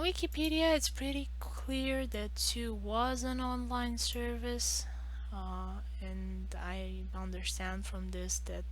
On Wikipedia, it's pretty clear that 2 was an online service, and I understand from this that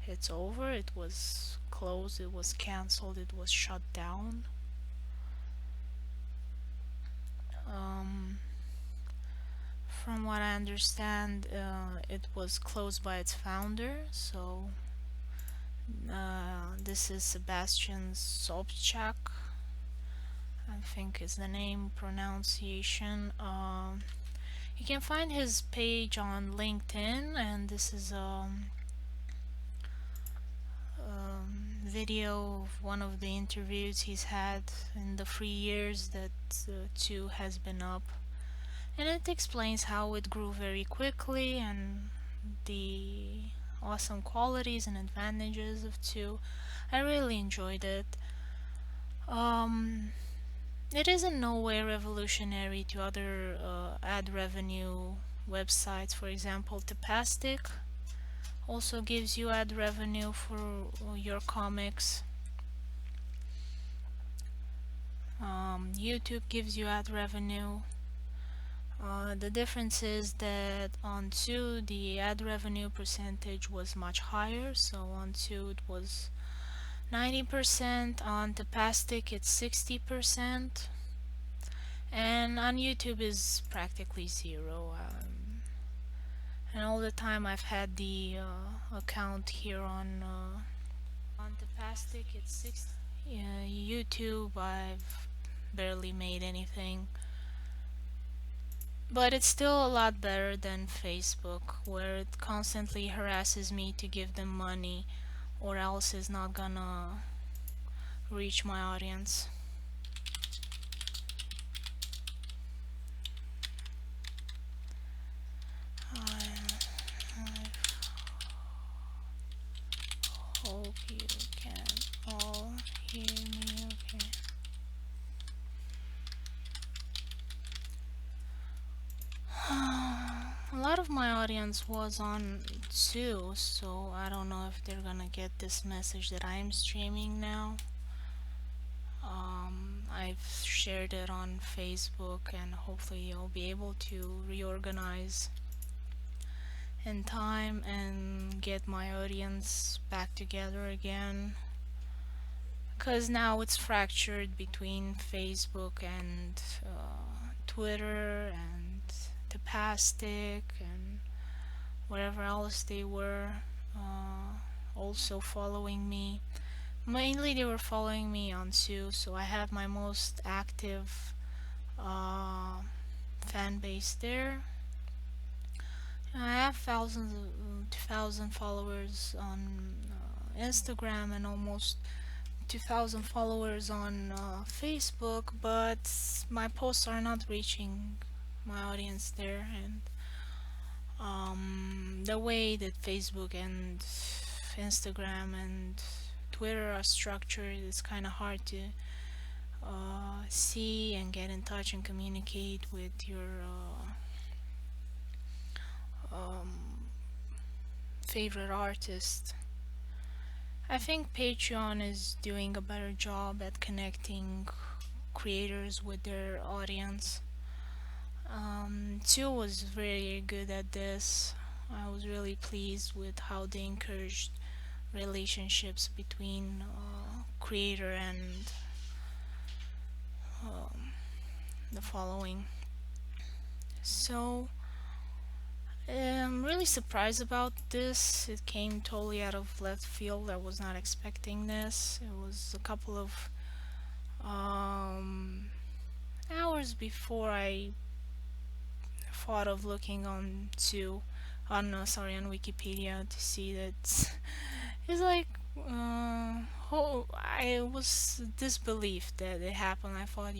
it's over, it was closed, it was cancelled, it was shut down. Um, from what I understand, it was closed by its founder, so this is Sebastian Sobchak, I think is the name pronunciation. You can find his page on LinkedIn, and this is video of one of the interviews he's had in the 3 years that 2 has been up, and it explains how it grew very quickly and the awesome qualities and advantages of 2. I really enjoyed it. It is in no way revolutionary to other ad revenue websites. For example, Tapastic also gives you ad revenue for your comics. YouTube gives you ad revenue. The difference is that on 2 the ad revenue percentage was much higher, so on 2 it was 90%, on Tapastic it's 60%, and on YouTube is practically zero. And all the time I've had the account here on Tapastic it's 60. YouTube I've barely made anything. But it's still a lot better than Facebook, where it constantly harasses me to give them money, or else it's not gonna reach my audience. I hope you can all hear me okay. A lot of my audience was on 2, so I don't know if they're gonna get this message that I'm streaming now. I've shared it on Facebook, and hopefully I'll be able to reorganize in time and get my audience back together again, because now it's fractured between Facebook and Twitter and Tapastic and wherever else they were also following me. Mainly they were following me on 2, so I have my most active fan base there. I have thousands of 2,000 followers on Instagram and almost 2,000 followers on Facebook, but my posts are not reaching my audience there, and the way that Facebook and Instagram and Twitter are structured, it's kind of hard to see and get in touch and communicate with your favorite artist. I think Patreon is doing a better job at connecting creators with their audience. 2 was very good at this. I was really pleased with how they encouraged relationships between creator and the following. So I'm really surprised about this. It came totally out of left field. I was not expecting this. It was a couple of hours before I thought of looking on on Wikipedia to see that it's like I was disbelief that it happened. I thought,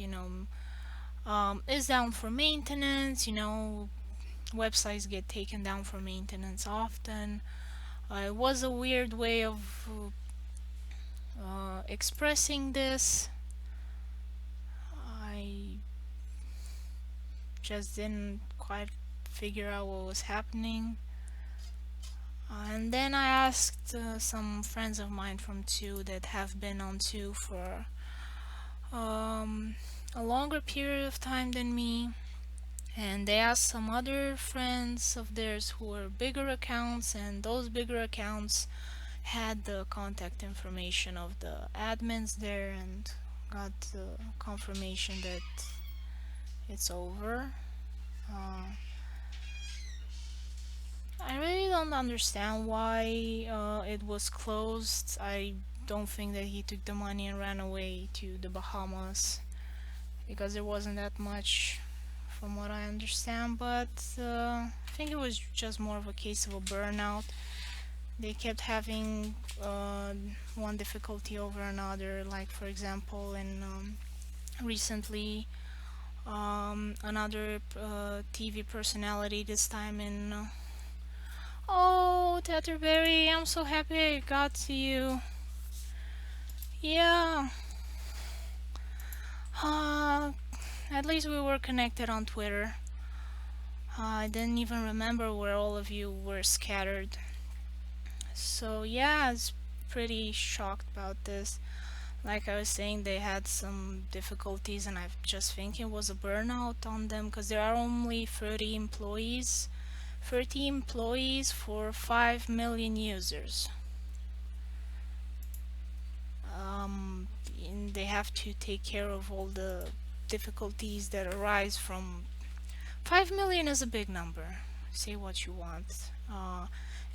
it's down for maintenance. Websites get taken down for maintenance often. It was a weird way of expressing this. I just didn't quite figure out what was happening. And then I asked some friends of mine from 2 that have been on 2 for a longer period of time than me, and they asked some other friends of theirs who were bigger accounts, and those bigger accounts had the contact information of the admins there and got the confirmation that it's over. Uh, I really don't understand why it was closed. I don't think that he took the money and ran away to the Bahamas because there wasn't that much from what I understand, but I think it was just more of a case of a burnout. They kept having one difficulty over another, like for example in recently another TV personality, this time in oh, Tetherberry, I'm so happy I got to you. Yeah, uh, at least we were connected on Twitter. I didn't even remember where all of you were scattered. So yeah, I was pretty shocked about this. Like I was saying, they had some difficulties, and I just think it was a burnout on them because there are only 30 employees. 30 employees for 5 million users. Um, and they have to take care of all the difficulties that arise from 5 million is a big number. Say what you want.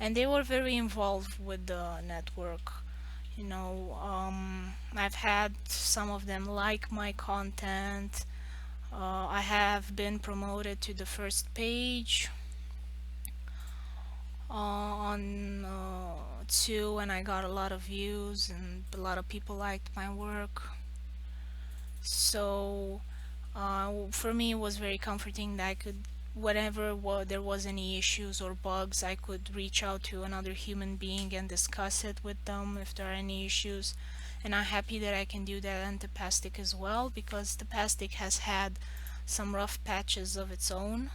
And they were very involved with the network. I've had some of them like my content. I have been promoted to the first page on too, and I got a lot of views, and a lot of people liked my work. So for me, it was very comforting that I could, whenever there was any issues or bugs, I could reach out to another human being and discuss it with them if there are any issues. And I'm happy that I can do that on Tapastic as well, because Tapastic has had some rough patches of its own.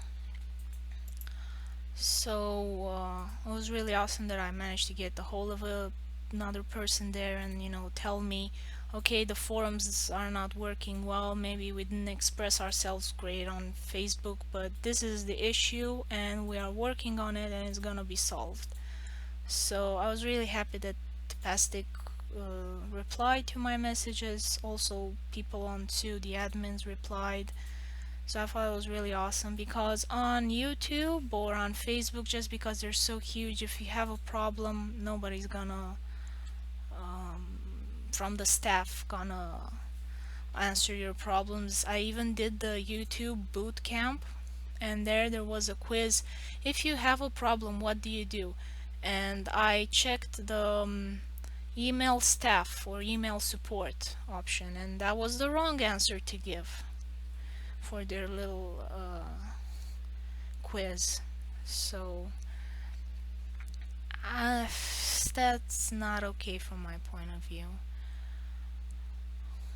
So it was really awesome that I managed to get the hold of another person there and tell me, okay, the forums are not working well, maybe we didn't express ourselves great on Facebook, but this is the issue and we are working on it and it's gonna be solved. So I was really happy that Tapastic replied to my messages. Also, people on to the admins replied. So I thought it was really awesome, because on YouTube or on Facebook, just because they're so huge, if you have a problem, nobody's gonna, from the staff, gonna answer your problems. I even did the YouTube boot camp, and there was a quiz. If you have a problem, what do you do? And I checked the email staff or email support option, and that was the wrong answer to give for their little quiz. So uh, that's not okay from my point of view.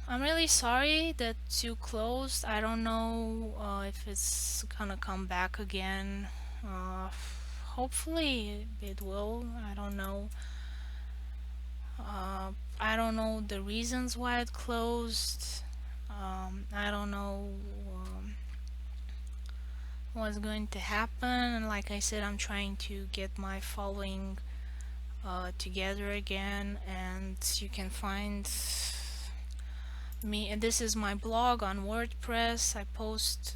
I'm really sorry that you closed. I don't know if it's gonna come back again. Uh, Hopefully it will. I don't know. I don't know the reasons why it closed. I don't know what's going to happen. And like I said, I'm trying to get my following together again, and you can find me, and this is my blog on WordPress. I post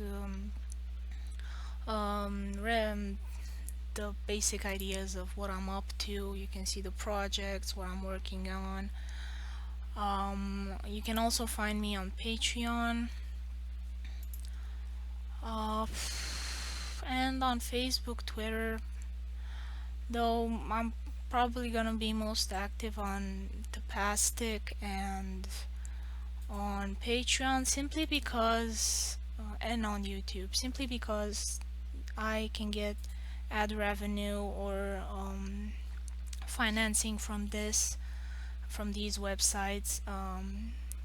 the basic ideas of what I'm up to. You can see the projects, what I'm working on. You can also find me on Patreon, uh, and on Facebook, Twitter, though I'm probably gonna be most active on Tapastic and on Patreon, simply because and on YouTube, simply because I can get ad revenue or financing from these websites.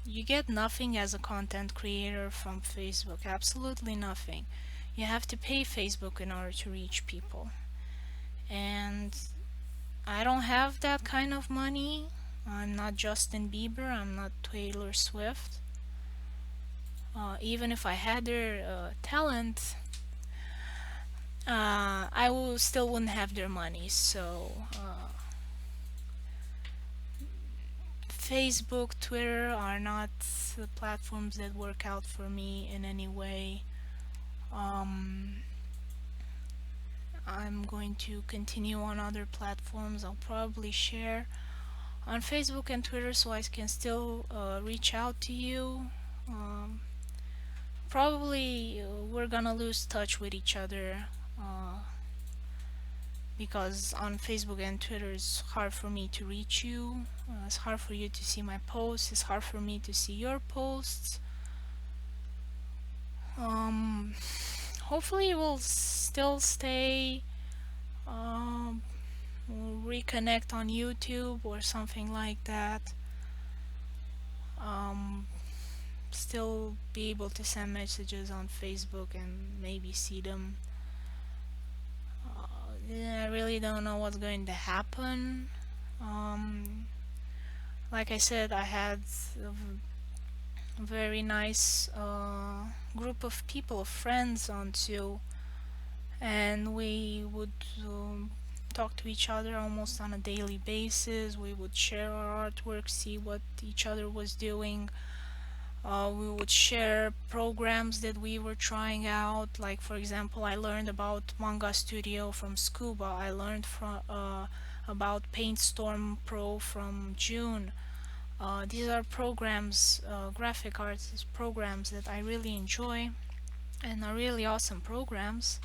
You get nothing as a content creator from Facebook, absolutely nothing. You have to pay Facebook in order to reach people, and I don't have that kind of money. I'm not Justin Bieber, I'm not Taylor Swift. Even if I had their talent, I will still wouldn't have their money. So Facebook, Twitter are not the platforms that work out for me in any way. Um, I'm going to continue on other platforms. I'll probably share on Facebook and Twitter so I can still reach out to you. Um, Probably we're gonna lose touch with each other because on Facebook and Twitter it's hard for me to reach you. It's hard for you to see my posts. It's hard for me to see your posts. Um, Hopefully we'll still stay um, reconnect on YouTube or something like that. Um, Still be able to send messages on Facebook and maybe see them. Yeah, I really don't know what's going to happen. Um, like I said, I had a very nice group of people, of friends on too, and we would talk to each other almost on a daily basis. We would share our artwork, see what each other was doing. We would share programs that we were trying out. Like for example, I learned about Manga Studio from Scuba. I learned about PaintStorm Pro from June. These are programs, graphic arts programs that I really enjoy and are really awesome programs.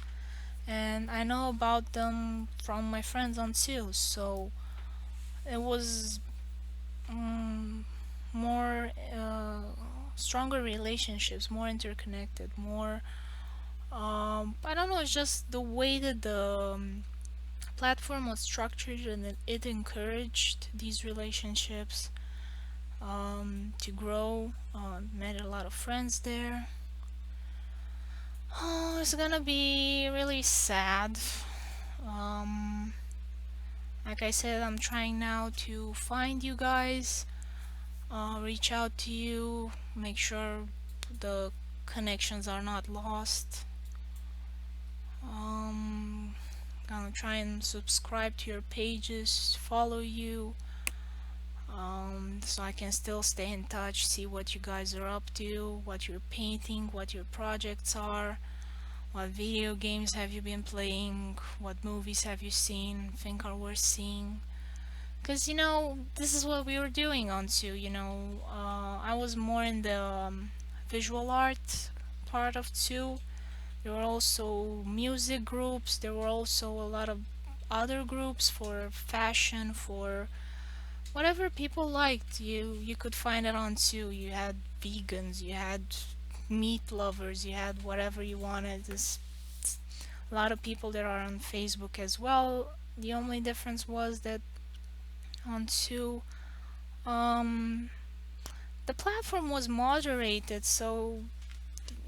And I know about them from my friends on Sales, so it was um, more stronger relationships, more interconnected, more. I don't know. It's just the way that the platform was structured and it encouraged these relationships to grow. Met a lot of friends there. Oh, it's gonna be really sad. Um, like I said, I'm trying now to find you guys, reach out to you, make sure the connections are not lost. Um, Gonna try and subscribe to your pages, follow you, so I can still stay in touch, see what you guys are up to, what you're painting, what your projects are, what video games have you been playing, what movies have you seen, think are worth seeing. Because, this is what we were doing on Two, I was more in the visual art part of Two. There were also music groups, there were also a lot of other groups for fashion, for whatever people liked. You could find it on Two. You had vegans, you had meat lovers, you had whatever you wanted. There's a lot of people that are on Facebook as well. The only difference was that on Two, um, the platform was moderated, so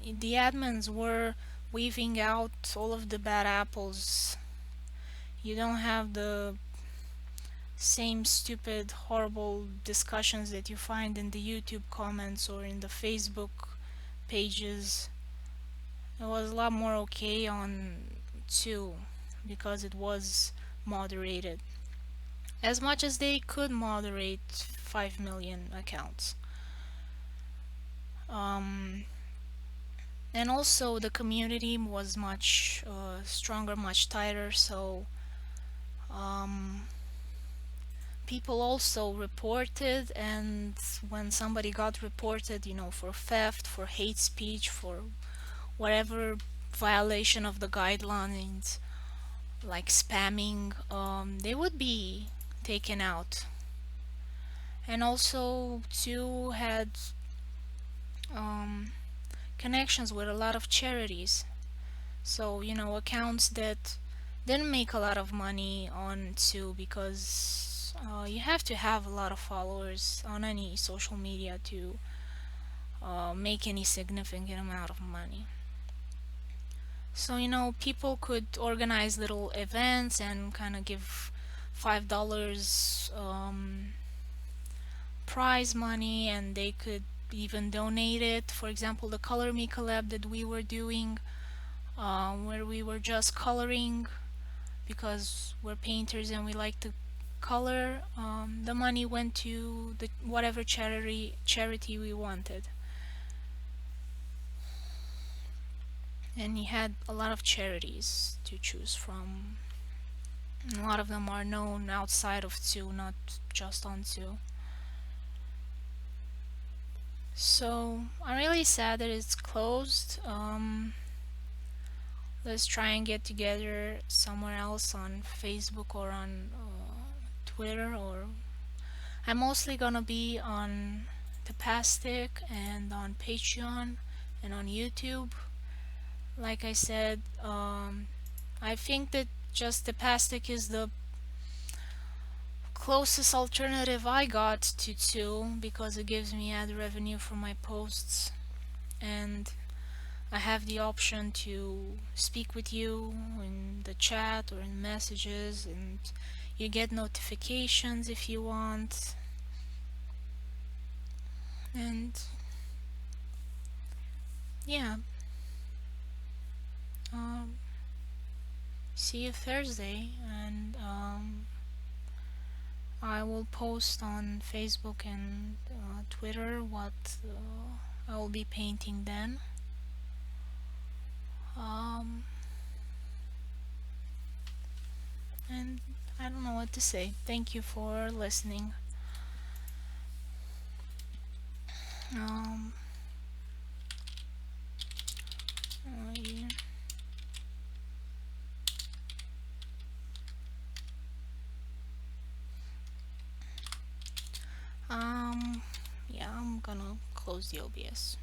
the admins were weaving out all of the bad apples. You don't have the same stupid, horrible discussions that you find in the YouTube comments or in the Facebook pages. It was a lot more okay on Two because it was moderated. As much as they could moderate 5 million accounts. Um, and also the community was much stronger, much tighter, so um, people also reported, and when somebody got reported, for theft, for hate speech, for whatever violation of the guidelines, like spamming, they would be taken out. And also Two had um, connections with a lot of charities. So, accounts that didn't make a lot of money on Two because you have to have a lot of followers on any social media to make any significant amount of money. So, people could organize little events and kind of give $5 prize money, and they could even donate it. For example, the Color Me collab that we were doing, where we were just coloring because we're painters and we like to color. The money went to the whatever charity we wanted, and he had a lot of charities to choose from. A lot of them are known outside of Tsu, not just on Tsu. So I'm really sad that it's closed. Let's try and get together somewhere else on Facebook or on Twitter. Or I'm mostly gonna be on Tapastic and on Patreon and on YouTube. Like I said, I think that just Tapastic is the closest alternative I got to Tsu because it gives me ad revenue for my posts, and I have the option to speak with you in the chat or in messages, and you get notifications if you want. And yeah, um, see you Thursday, and I will post on Facebook and Twitter what I will be painting then. Um, and I don't know what to say. Thank you for listening. Um, I- yeah, I'm gonna close the OBS.